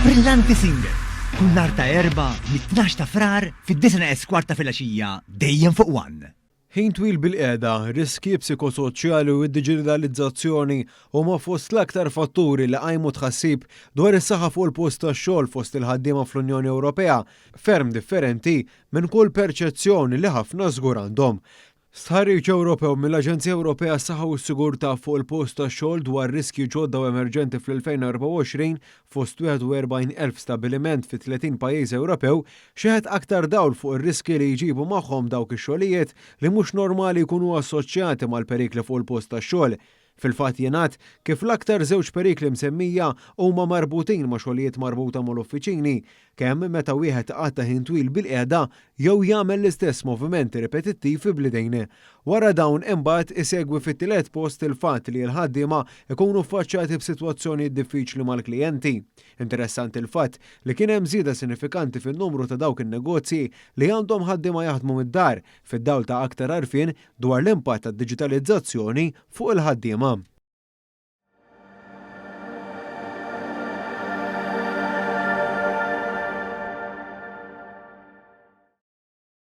Brillanti single. Kull nar ta' erba' mit-12 ta' frar fid-9 eskwarta filgħaxija dejjem fuq One. Ħin twil bil-qiegħda, riski psikosoċjali u d-diġitalizzazzjoni huma fost l-aktar fatturi li qajmu tħassib dwar is-saħħa fuq il-post tax-xogħol fost il-ħaddiema fl-Unjoni Ewropea, ferm differenti minn kull perċezzjoni li ħafna żgur għandhom. Stħarriġ Ewropew mill-Aġenzija Ewropea s-Saħħa u s-Sigurtà fuq il-post tax-xogħol dwar riskji ġodda u emerġenti fl-2024 fost 41,000 stabbiliment fi 30 pajjiż Ewropew xeħed aktar dawl fuq ir-riski li jġibu magħhom dawk ix-xogħlijiet li mhux normali jkunu assoċjati mal-perikli fuq il-post tax-xogħol. Fil-fatt jingħad kif l-aktar żewġ perikli msemmija huma marbutin ma' xogħlijiet marbuta mal-uffiċini, kemm meta wieħed qatta ħin twil bil-qiegħda jew jagħmel l-istess movimenti ripetittivi bl-idejn. Wara dawn imbagħad isegwi fit-tielet post il-fatt li l-ħaddiema jkunu ffaċċjati b'sitwazzjoni diffiċli mal-klijenti. Interessanti il-fatt li kien hemm żieda sinifikanti fin-numru ta' dawk in-negozji li għandhom ħaddiema jaħdmu mid-dar fid-dawl ta' aktar għarfien dwar l-impatt tad-diġitalizzazzjoni fuq il-ħaddiema.